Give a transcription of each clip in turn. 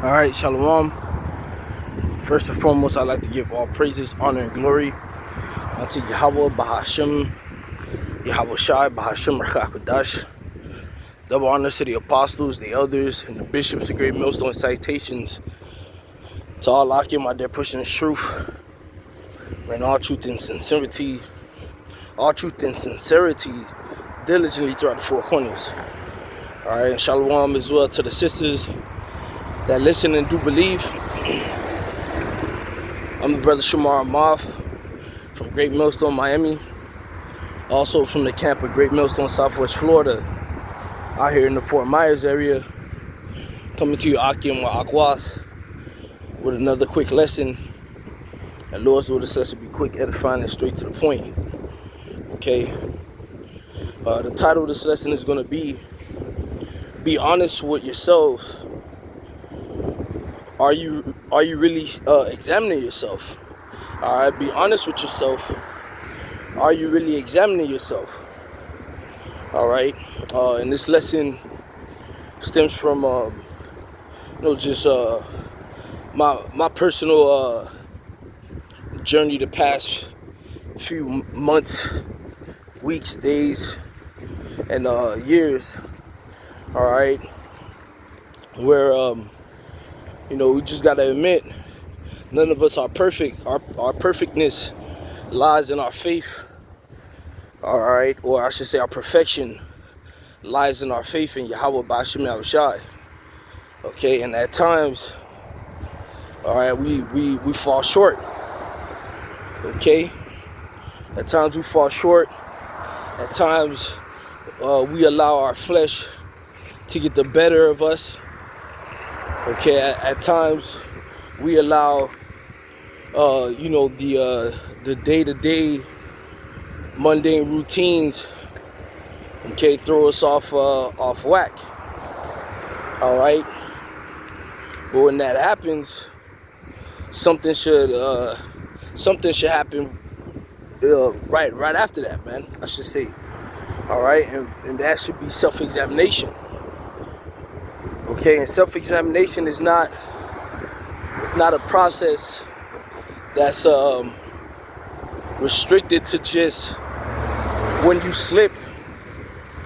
All right, Shalom. First and foremost, I'd like to give all praises, honor, and glory unto Yahweh, Bahashem, Yahweh Shai, Bahashem, Rachakadash. Double honors to the apostles, the elders, and the bishops, the great millstone citations to all Akim out there pushing the truth and all truth and sincerity, diligently throughout the four corners. All right, and Shalom as well to the sisters that listen and do believe. I'm the brother Shamar Moth from Great Millstone, Miami. Also from the camp of Great Millstone, Southwest Florida. Out here in the Fort Myers area. Coming to you, Akim wa Akwas, with another quick lesson. And Lord's will this lesson be quick, edifying, and straight to the point. Okay. The title of this lesson is going to be honest with yourself. Are you really examining yourself? All right, be honest with yourself. Are you really examining yourself? All right, and this lesson stems from just my personal journey the past few months, weeks, days, and years. All right, where we just gotta admit, none of us are perfect. Our perfectness lies in our faith. All right, or I should say, our perfection lies in our faith in Yahweh Ba'ashem Yahushai. Okay, and at times, all right, we fall short. Okay, at times we fall short. At times, we allow our flesh to get the better of us. Okay, at times we allow, the day-to-day mundane routines, okay, throw us off whack. All right, but when that happens, something should happen right after that, man. I should say. All right, and that should be self-examination. Okay, and self-examination is not a process that's restricted to just when you slip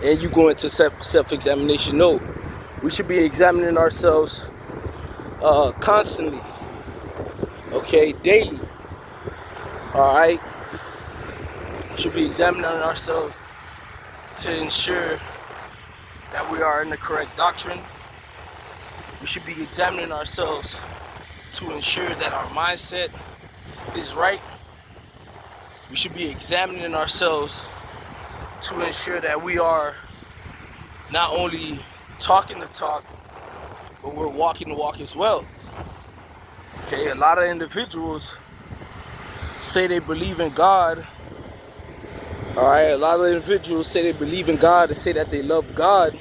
and you go into self-examination. No, we should be examining ourselves constantly. Okay, daily. All right, we should be examining ourselves to ensure that we are in the correct doctrine. We should be examining ourselves to ensure that our mindset is right. We should be examining ourselves to ensure that we are not only talking the talk, but we're walking the walk as well. Okay, a lot of individuals say they believe in God. All right, a lot of individuals say they believe in God and say that they love God.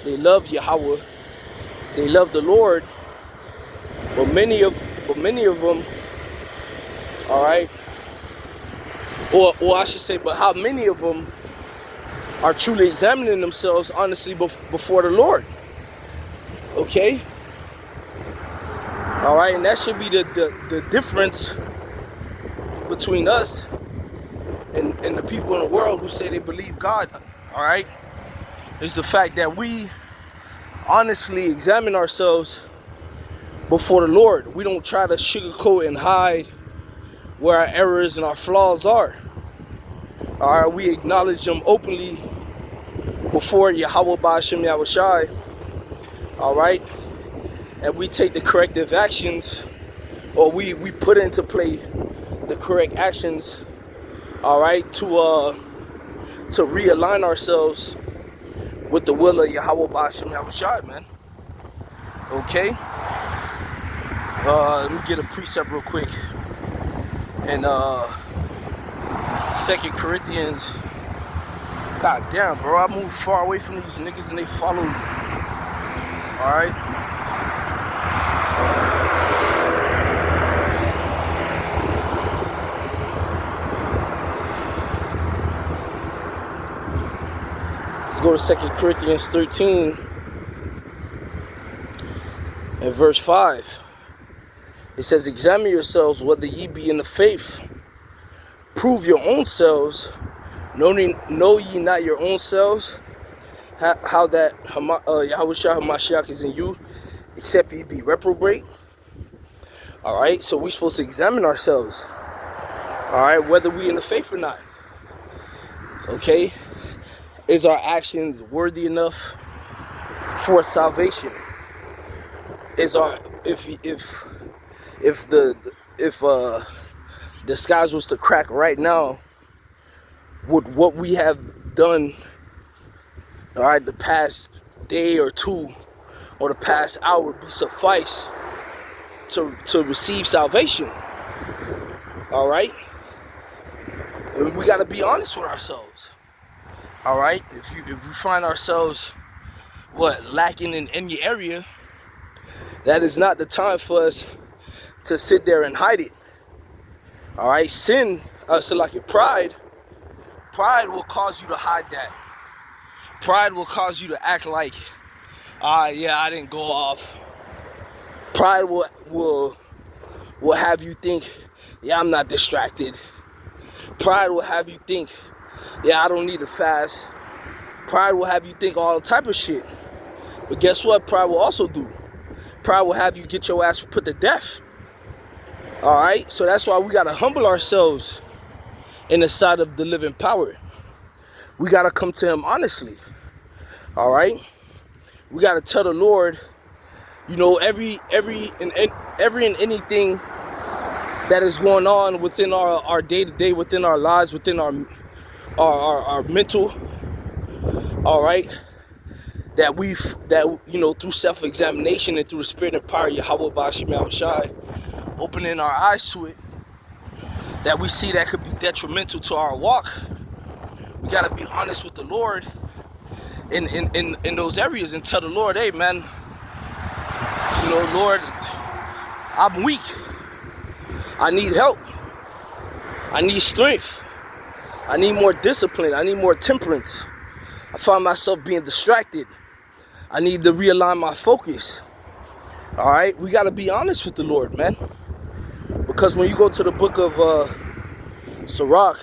They love Yahweh. They love the Lord, but many of them, all right, or I should say, but how many of them are truly examining themselves honestly before the Lord? Okay, all right, and that should be the difference between us and the people in the world who say they believe God. All right, is the fact that we honestly examine ourselves before the Lord. We don't try to sugarcoat and hide where our errors and our flaws are. All right, we acknowledge them openly before Yahweh Ba'ashem Yahushai. All right, and we take the corrective actions, or we put into play the correct actions. All right, to realign ourselves with the will of Yahweh Ba'ashem Yahushai, man. Okay? Let me get a precept real quick. And 2 Corinthians. God damn, bro. I moved far away from these niggas and they followed me. Alright? Let's go to 2 Corinthians 13. In verse 5, it says, examine yourselves whether ye be in the faith. Prove your own selves. Know ye not your own selves, how that Yahushua HaMashiach is in you, except ye be reprobate. Alright, so we're supposed to examine ourselves. Alright, whether we in the faith or not. Okay? Is our actions worthy enough for salvation? Is our if the skies was to crack right now, would what we have done, alright, the past day or two or the past hour be suffice to receive salvation? Alright? And we gotta be honest with ourselves. Alright? If we find ourselves lacking in any area, that is not the time for us to sit there and hide it. Alright? Sin, so like your pride will cause you to hide that. Pride will cause you to act like, yeah, I didn't go off. Pride will have you think, yeah, I'm not distracted. Pride will have you think, yeah, I don't need to fast. Pride will have you think all type of shit. But guess what pride will also do? Pride will have you get your ass put to death. Alright? So that's why we got to humble ourselves in the sight of the living power. We got to come to him honestly. Alright? We got to tell the Lord, you know, every and anything that is going on within our day-to-day, within our lives, within our mental, all right, that you know, through self-examination and through the spirit and power of Yahweh Bashim Yahushai, opening our eyes to it, that we see that could be detrimental to our walk. We got to be honest with the Lord in those areas and tell the Lord, hey man, you know, Lord, I'm weak. I need help. I need strength. I need more discipline. I need more temperance. I find myself being distracted. I need to realign my focus. All right? We got to be honest with the Lord, man. Because when you go to the book of Sirach,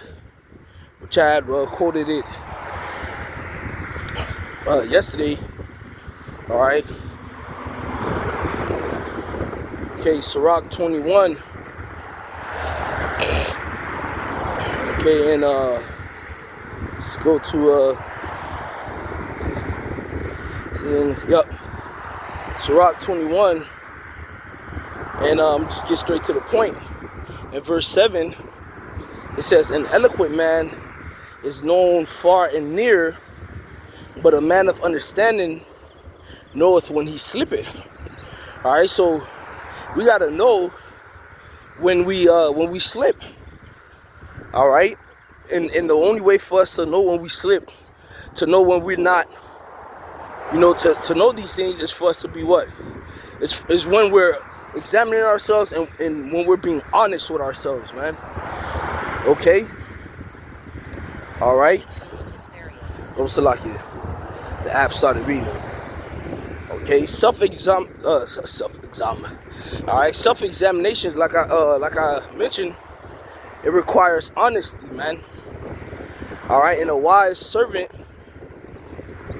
which I had quoted it yesterday. All right? Okay, Sirach 21. Okay, and let's go to Sirach 21, and just get straight to the point. In verse 7, it says, an eloquent man is known far and near, but a man of understanding knoweth when he slippeth. All right, so we gotta know when we slip. All right, and the only way for us to know when we slip, to know when we're not, you know, to know these things is for us to be what? It's when we're examining ourselves and when we're being honest with ourselves, man. Okay? All right? Oh, Salakia. The app started reading. Okay, self-exam. All right, self-examinations, like I mentioned, it requires honesty, man. All right, and a wise servant,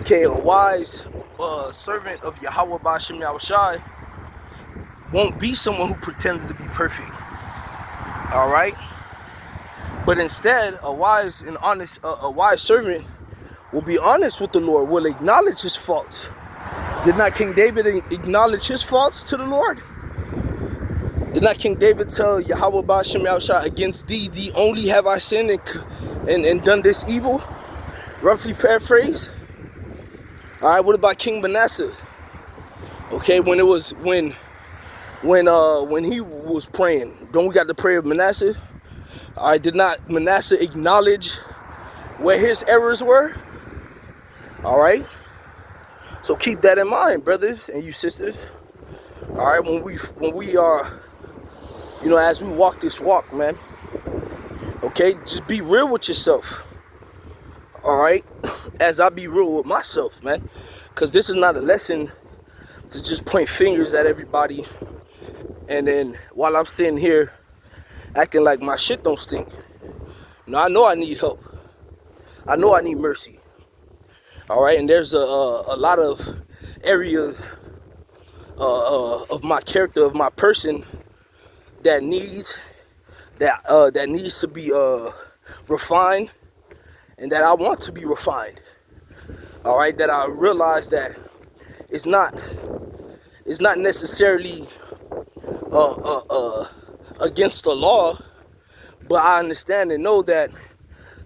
okay, a wise servant of Yahweh Bashim Yahushai won't be someone who pretends to be perfect. All right, but instead, a wise and honest, a wise servant will be honest with the Lord, will acknowledge his faults. Did not King David acknowledge his faults to the Lord? Did not King David tell Yahweh Bashim Yahushua, against thee only have I sinned and done this evil? Roughly paraphrased. All right, what about King Manasseh? Okay, when he was praying, don't we got the prayer of Manasseh? All right, did not Manasseh acknowledge where his errors were? All right, so keep that in mind, brothers and you sisters. All right, when we are, you know, as we walk this walk, man. Okay, just be real with yourself. All right, as I be real with myself, man, because this is not a lesson to just point fingers at everybody, and then while I'm sitting here acting like my shit don't stink. I know I need help. I know I need mercy. All right, and there's a lot of areas of my character, of my person, that needs to be refined, and that I want to be refined. All right, that I realize that it's not necessarily against the law, but I understand and know that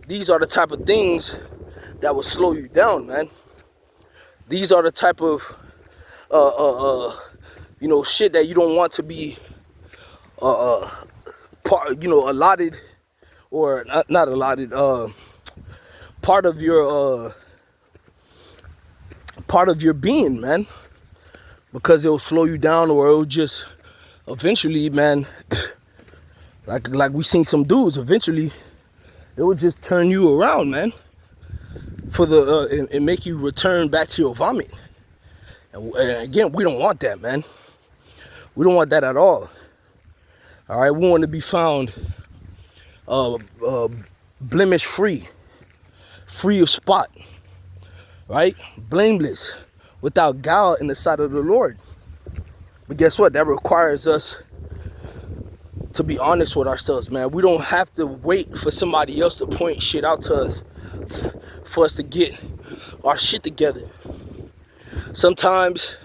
these are the type of things that will slow you down, man. These are the type of shit that you don't want to be allotted, or not allotted, part of your being, man, because it'll slow you down, or it'll just eventually, man, like we seen some dudes, eventually it will just turn you around, man, for the and make you return back to your vomit. And again, we don't want that, man. We don't want that at all. All right, we want to be found blemish free of spot, right? Blameless, without guile in the sight of the Lord. But guess what? That requires us to be honest with ourselves, man. We don't have to wait for somebody else to point shit out to us for us to get our shit together. Sometimes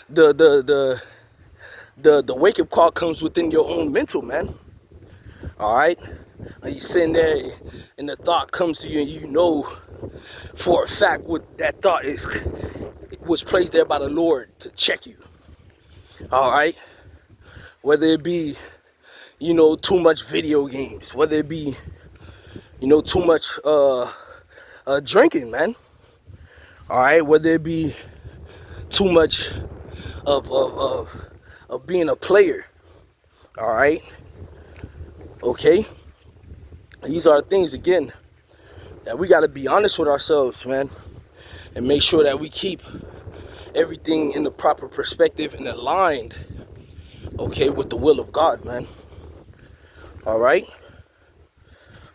the wake-up call comes within your own mental, man. All right? And you sitting there and the thought comes to you, and you know for a fact what that thought is, was placed there by the Lord to check you. All right? Whether it be, too much video games, whether it be, too much drinking, man. All right? Whether it be too much of being a player. All right? Okay? These are things, again, that we got to be honest with ourselves, man, and make sure that we keep everything in the proper perspective and aligned, okay, with the will of God, man. All right?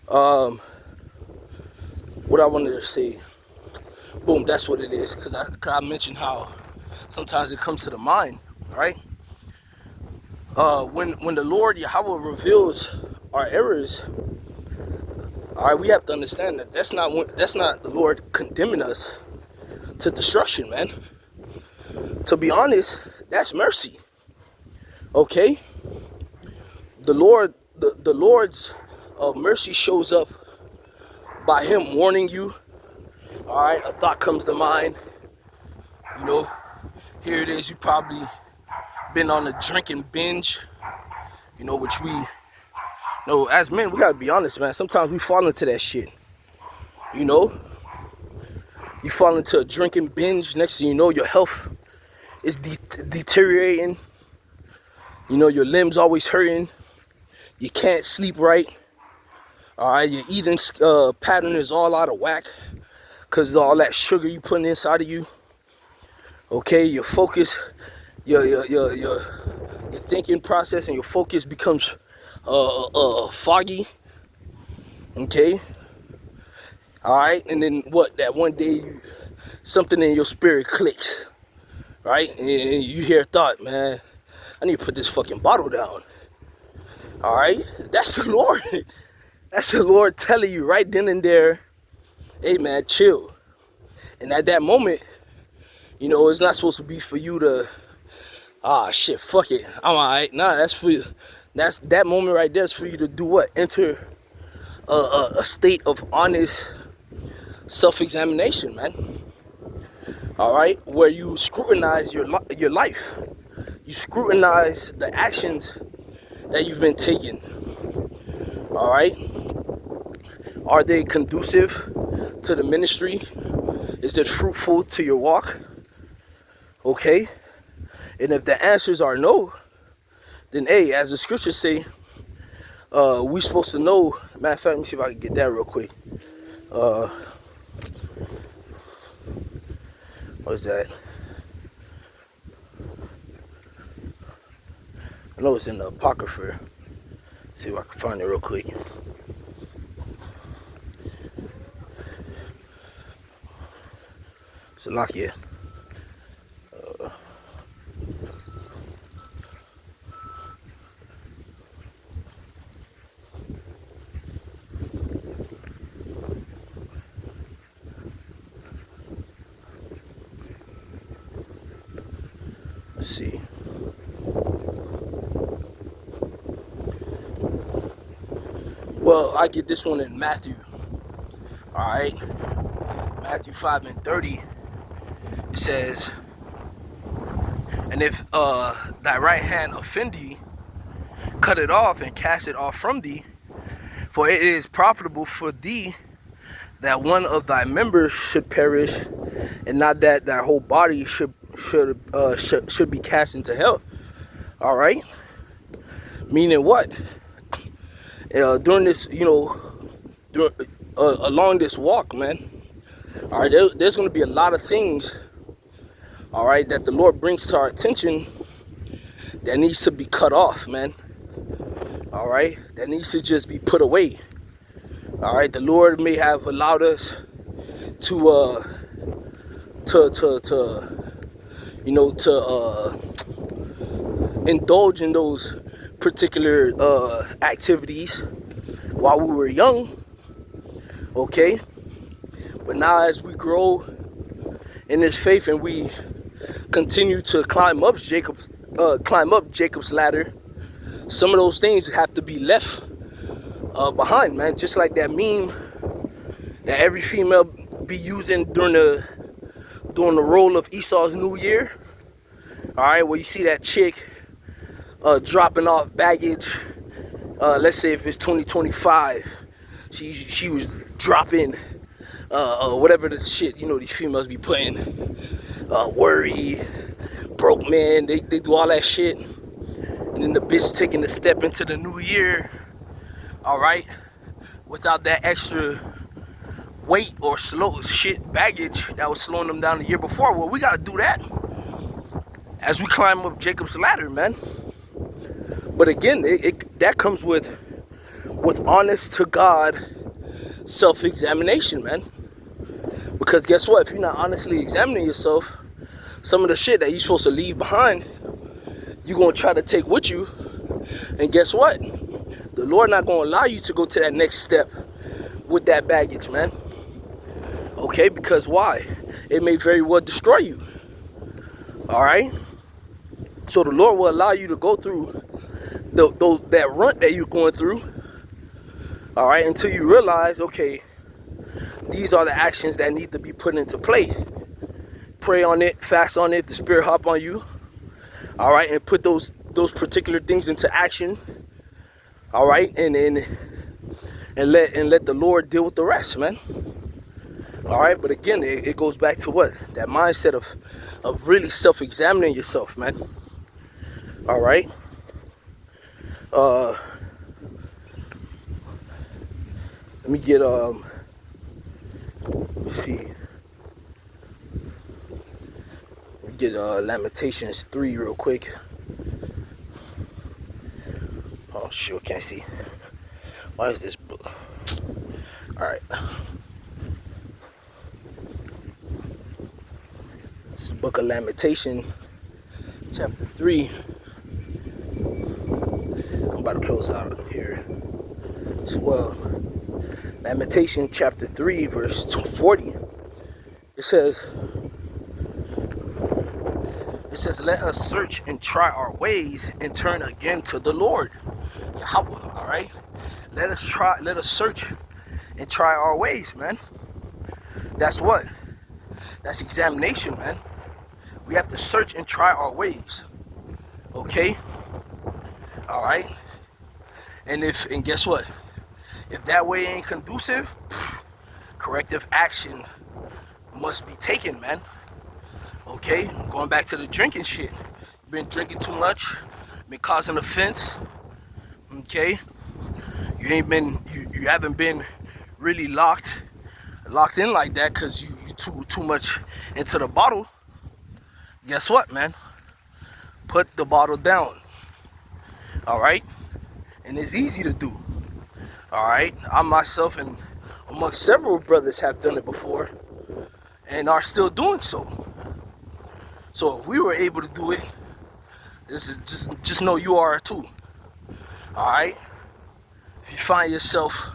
What I wanted to say, boom, that's what it is, because I mentioned how sometimes it comes to the mind, right? When the Lord Yahweh reveals our errors, all right, we have to understand that that's not the Lord condemning us to destruction, man. To be honest, that's mercy. Okay? The Lord's mercy shows up by Him warning you. All right, a thought comes to mind. Here it is. You probably been on a drinking binge. Which we. As men, we gotta be honest, man. Sometimes we fall into that shit. You fall into a drinking binge. Next thing you know, your health is deteriorating. Your limbs always hurting. You can't sleep right. All right, your eating pattern is all out of whack because of all that sugar you putting inside of you. Okay, your focus, your thinking process and your focus becomes foggy. Okay. All right, and then what? That one day, something in your spirit clicks, right? And you hear a thought, man, I need to put this fucking bottle down. All right, that's the Lord. That's the Lord telling you right then and there, hey, man, chill. And at that moment, it's not supposed to be for you to, shit, fuck it, I'm all right. Nah, that's for you. That moment right there is for you to do what? Enter a state of honest self-examination, man. All right, where you scrutinize your life. You scrutinize the actions that you've been taking. All right, are they conducive to the ministry? Is it fruitful to your walk? Okay, and if the answers are no, then hey, as the scriptures say, we supposed to know. Matter of fact, let me see if I can get that real quick. What is that? I know it's in the Apocrypha. See if I can find it real quick. Salakia. Let's see. Well, I get this one in Matthew. Alright. Matthew 5:30. It says, and if thy right hand offend thee, cut it off and cast it off from thee, for it is profitable for thee that one of thy members should perish, and not that thy whole body should be cast into hell. All right. Meaning what? During this, along this walk, man. All right, there's going to be a lot of things, all right, that the Lord brings to our attention that needs to be cut off, man. All right, that needs to just be put away. All right, the Lord may have allowed us to indulge in those particular activities while we were young, okay? But now as we grow in this faith and we continue to climb up Jacob's ladder, some of those things have to be left behind, man. Just like that meme that every female be using during the roll of Esau's New Year. All right, where you see that chick dropping off baggage. Let's say if it's 2025, she was dropping whatever the shit these females be putting. Worry, broke man. They do all that shit, and then the bitch taking a step into the new year. All right, without that extra weight or slow shit baggage that was slowing them down the year before. Well, we gotta do that as we climb up Jacob's ladder, man. But again, that comes with honest to God self-examination, man. Because guess what? If you're not honestly examining yourself, some of the shit that you're supposed to leave behind, you're gonna try to take with you. And guess what? The Lord not gonna allow you to go to that next step with that baggage, man. Okay, because why? It may very well destroy you. All right. So the Lord will allow you to go through that rut that you're going through. All right, until you realize, okay, these are the actions that need to be put into play. Pray on it, fast on it, the Spirit hop on you. All right, and put those particular things into action. All right, and let the Lord deal with the rest, man. All right, but again, it goes back to what? That mindset of really self-examining yourself, man. All right. Let me get let's see. Let me get Lamentations 3 real quick. Oh shoot, can't see. Why is this book? All right. It's the book of Lamentation, chapter 3. I'm about to close out here as well. Lamentation chapter 3, verse 40. It says, let us search and try our ways and turn again to the Lord. Yahweh, all right? Let us search and try our ways, man. That's what? That's examination, man. We have to search and try our ways. Okay? All right? And guess what? If that way ain't conducive, corrective action must be taken, man. Okay? Going back to the drinking shit. Been drinking too much, been causing offense. Okay? You haven't been really locked in like that because you too much into the bottle. Guess what, man? Put the bottle down. All right, and it's easy to do. All right, I myself and amongst several brothers have done it before and are still doing so. So if we were able to do it, this is just know you are too. All right, if you find yourself,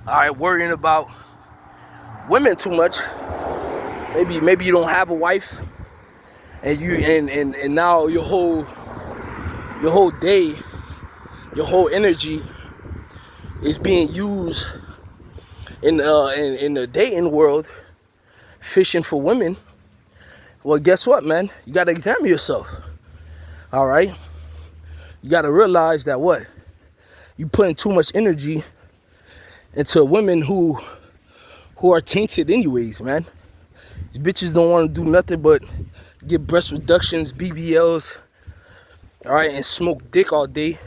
all right, worrying about women too much, maybe you don't have a wife, and you and now your whole day, your whole energy is being used in the dating world, fishing for women. Well, guess what, man? You gotta examine yourself. All right, you gotta realize that what you putting too much energy into women who are tainted anyways, man. These bitches don't want to do nothing but get breast reductions, BBLs, all right, and smoke dick all day.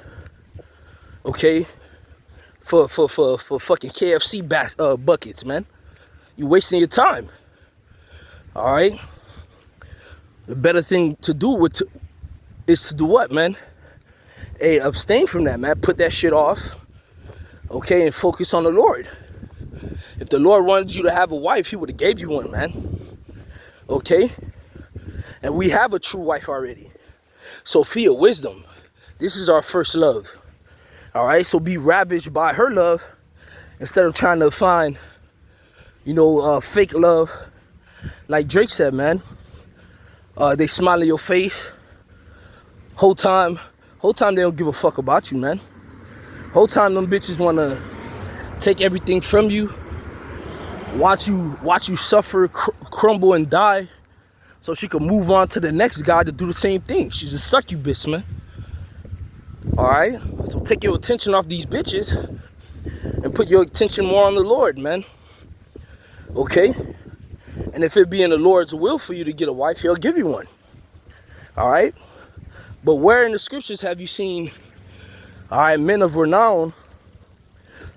Okay, for fucking KFC buckets, man. You wasting your time. All right. The better thing to do is to do what, man? Hey, abstain from that, man. Put that shit off. Okay, and focus on the Lord. If the Lord wanted you to have a wife, he would have gave you one, man. Okay? And we have a true wife already. Sophia, wisdom. This is our first love. All right? So be ravished by her love instead of trying to find, fake love. Like Drake said, man. They smile in your face. Whole time they don't give a fuck about you, man. Whole time them bitches wanna take everything from you. Watch you suffer, crumble, and die, so she can move on to the next guy to do the same thing. She's a succubus, man. All right, so take your attention off these bitches and put your attention more on the Lord, man. Okay, and if it be in the Lord's will for you to get a wife, he'll give you one. All right, but where in the scriptures have you seen, all right, men of renown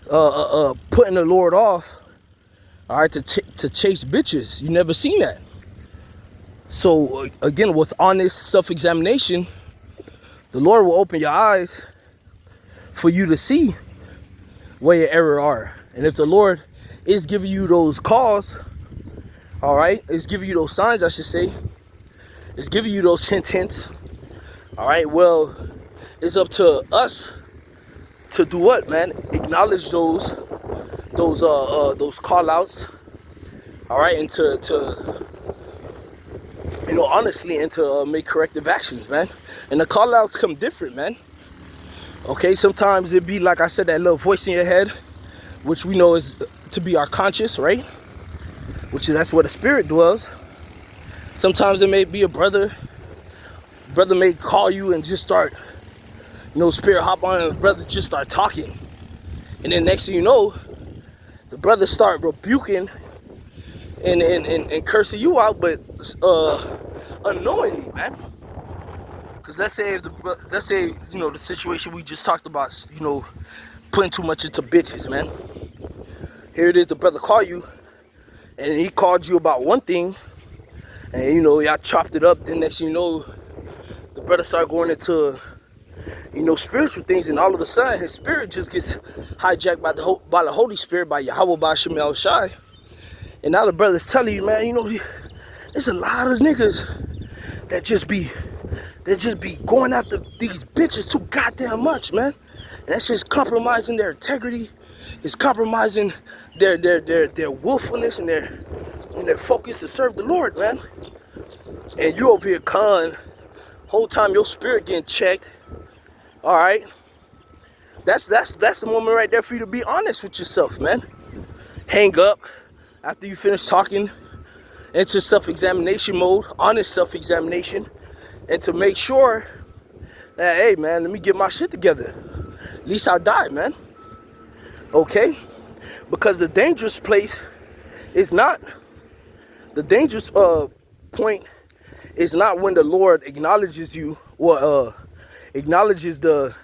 putting the Lord off, all right, to chase bitches? You never seen that. So again, with honest self-examination, the Lord will open your eyes for you to see where your error are. And if the Lord is giving you those calls, all right, is giving you those signs, I should say, is giving you those hints, all right, well, it's up to us to do what, man? Acknowledge those call outs, all right, and to honestly, and to make corrective actions, man. And the call outs come different, man. Okay, sometimes it be like I said, that little voice in your head, which we know is to be our conscience, right? That's where the spirit dwells. Sometimes it may be a brother may call you and just start, spirit hop on, and the brother just start talking, and then next thing you know, the brother start rebuking and cursing you out, but unknowingly, man. Because let's say the situation we just talked about, putting too much into bitches, man. Here it is, the brother called you, and he called you about one thing, and y'all chopped it up. Then next thing you know, the brother started going into spiritual things, and all of a sudden his spirit just gets hijacked by the Holy Spirit, by Yahweh Ba'Shem El Shai. And now the brother's telling you, man, there's a lot of niggas that just be going after these bitches too goddamn much, man. And that's just compromising their integrity. It's compromising their willfulness and their focus to serve the Lord, man. And you over here whole time your spirit getting checked. All right, that's the moment right there for you to be honest with yourself, man. Hang up after you finish talking, into self-examination mode, honest self-examination, and to make sure that, hey, man, let me get my shit together. At least I died, man. Okay, because the dangerous place is not the dangerous point is not when the Lord acknowledges you, or acknowledges the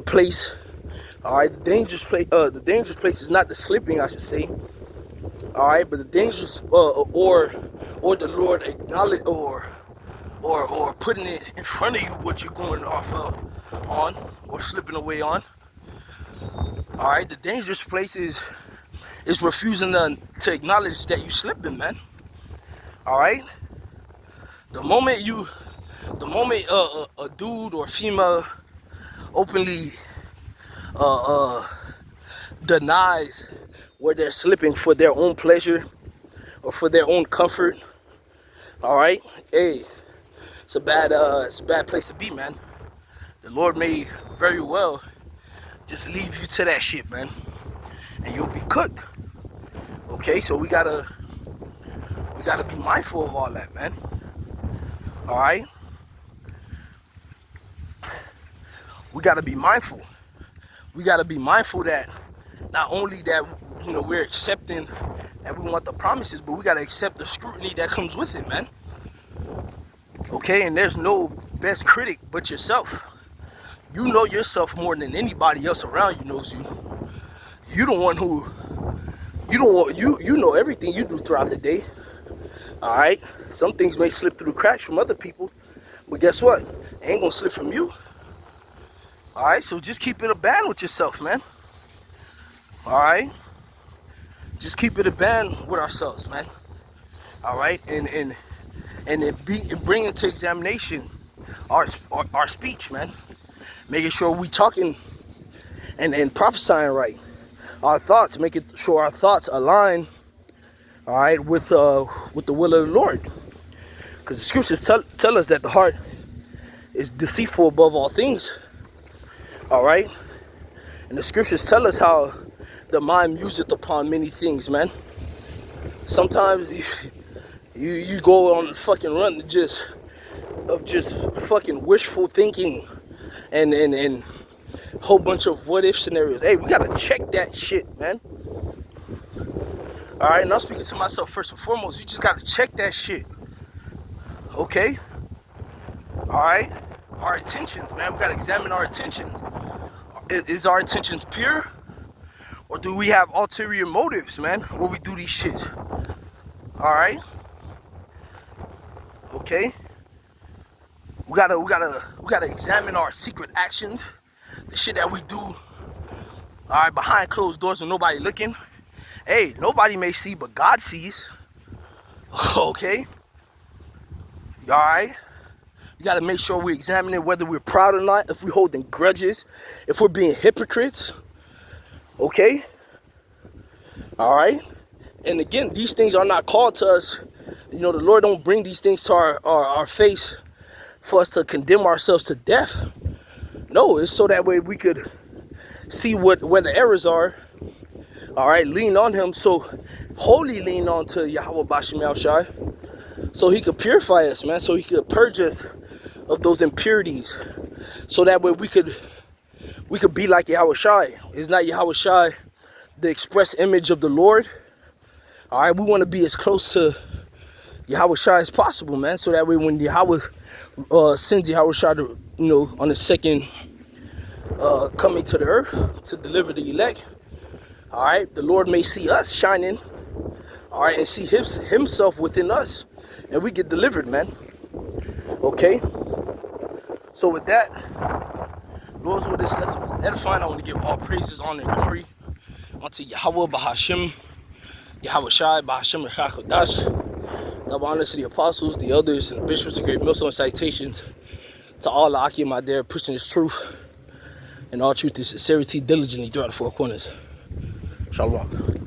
place. All right, the dangerous place is not the slipping, I should say. All right, but the dangerous or the Lord acknowledge or putting it in front of you what you're going off of. on or slipping away on. All right, the dangerous place is refusing to acknowledge that you slipping, man. All right, the moment a dude or female openly denies where they're slipping for their own pleasure or for their own comfort, all right, hey, it's a bad place to be, man. The Lord may very well just leave you to that shit, man, and you'll be cooked. Okay, so we gotta be mindful of all that, man. All right, we gotta be mindful. We gotta be mindful that not only that, you know, we're accepting and we want the promises, but we gotta accept the scrutiny that comes with it, man. Okay, and there's no best critic but yourself. You know yourself more than anybody else around you knows you. You the one who, you know everything you do throughout the day. All right, some things may slip through the cracks from other people, but guess what? It ain't gonna slip from you. All right, so just keep it a band with yourself, man. All right, just keep it a band with ourselves, man. All right, and bring into examination our speech, man. Making sure we talking and prophesying right. Our thoughts, making sure our thoughts align, all right, with the will of the Lord. Because the scriptures tell us that the heart is deceitful above all things, all right? And the scriptures tell us how the mind museth upon many things, man. Sometimes you go on the fucking run of just fucking wishful thinking and a whole bunch of what if scenarios. Hey, we gotta check that shit, man. All right, and I'm speaking to myself first and foremost. You just gotta check that shit. Okay? All right? Our intentions, man. We gotta examine our intentions. Is our intentions pure? Or do we have ulterior motives, man, when we do these shits? All right? Okay? We gotta examine our secret actions, the shit that we do, all right, behind closed doors with nobody looking. Hey, nobody may see, but God sees. Okay? All right? You gotta make sure we're examining whether we're proud or not, if we're holding grudges, if we're being hypocrites. Okay? All right? And again, these things are not called to us. You know, the Lord don't bring these things to our face for us to condemn ourselves to death. No, it's so that way we could see where the errors are. All right, lean on him. So wholly lean on to Yahweh Bashem Yahushai, so he could purify us, man. So he could purge us of those impurities. So that way we could be like Yahushai. Is not Yahushai the express image of the Lord? All right, we want to be as close to Yahushai as possible, man. So that way when Yahweh sends Yahushai to, you know, on the second coming to the earth to deliver the elect, all right, the Lord may see us shining, all right, and see himself within us, and we get delivered, man. Okay? So with that, Lord, so this lesson was edifying. I want to give all praises, honor, and glory unto Yahweh Bahashem, Yahweh Shai, Bahashem Rechakodash. Double honors to the apostles, the elders, and the bishops, and great millstones, citations to all the Akim out there pushing this truth and all truth and sincerity diligently throughout the four corners. Shalom.